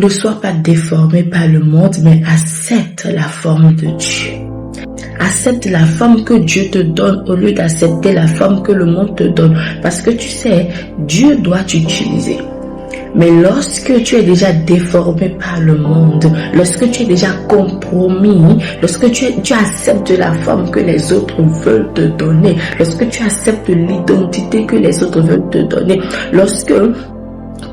Ne sois pas déformé par le monde, mais accepte la forme de Dieu. Accepte la forme que Dieu te donne au lieu d'accepter la forme que le monde te donne. Parce que tu sais, Dieu doit t'utiliser. Mais lorsque tu es déjà déformé par le monde, lorsque tu es déjà compromis, lorsque tu acceptes la forme que les autres veulent te donner, lorsque tu acceptes l'identité que les autres veulent te donner, lorsque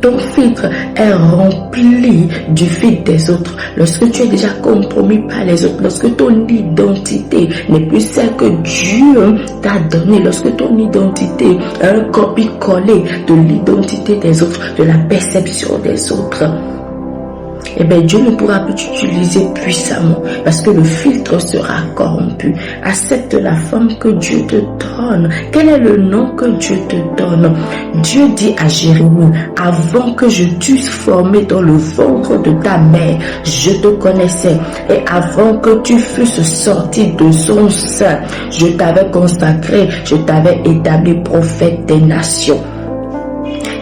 ton filtre est rempli du filtre des autres, lorsque tu es déjà compromis par les autres, lorsque ton identité n'est plus celle que Dieu t'a donnée, lorsque ton identité est un copie-collé de l'identité des autres, de la perception des autres, eh bien Dieu ne pourra plus t'utiliser puissamment parce que le filtre sera corrompu. Accepte la forme que Dieu te donne. Quel est le nom que Dieu te donne? Dieu dit à Jérémie, avant que je t'eusse formé dans le ventre de ta mère, je te connaissais, et avant que tu fusses sorti de son sein, je t'avais consacré, je t'avais établi prophète des nations.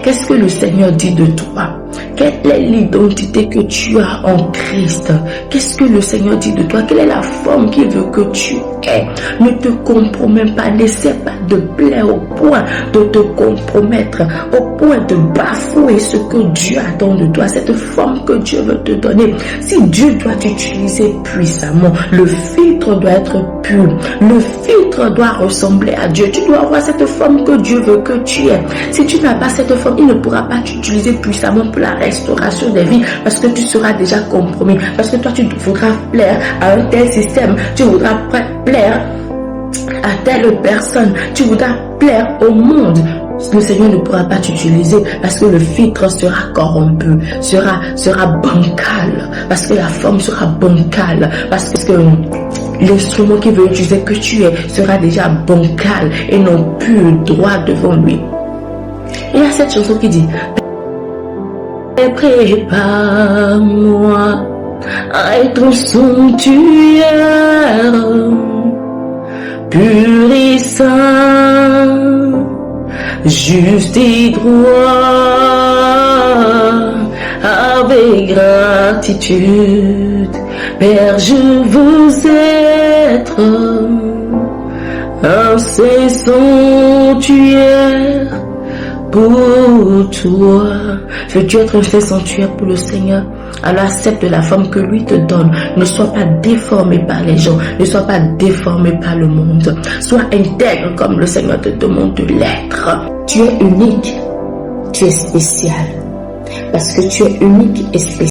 Qu'est-ce que le Seigneur dit de toi? Quelle est l'identité que tu as en Christ? Qu'est-ce que le Seigneur dit de toi? Quelle est la forme qu'il veut que tu aies? Ne te compromets pas, n'essaie pas de plaire au point de te compromettre, au point de bafouer ce que Dieu attend de toi, cette forme que Dieu veut te donner. Si Dieu doit t'utiliser puissamment, le filtre doit être pur, le filtre doit ressembler à Dieu. Tu dois avoir cette forme que Dieu veut que tu aies. Si tu n'as pas cette forme, il ne pourra pas t'utiliser puissamment pour la restauration des vies parce que tu seras déjà compromis, parce que toi tu voudras plaire à un tel système, tu voudras plaire à telle personne, tu voudras plaire au monde. Le Seigneur ne pourra pas t'utiliser parce que le filtre sera corrompu, sera bancal, parce que la forme sera bancale, parce que l'instrument qu'il veut utiliser que tu es sera déjà bancal et non plus droit devant lui. Il y a cette chanson qui dit: prépare-moi à être sanctuaire, pur et saint, juste et droit, avec gratitude, Père, je veux être un sanctuaire pour toi. Veux-tu être un sanctuaire pour le Seigneur? Alors accepte la forme que lui te donne. Ne sois pas déformé par les gens. Ne sois pas déformé par le monde. Sois intègre comme le Seigneur te demande de l'être. Tu es unique. Tu es spécial. Parce que tu es unique et spécial.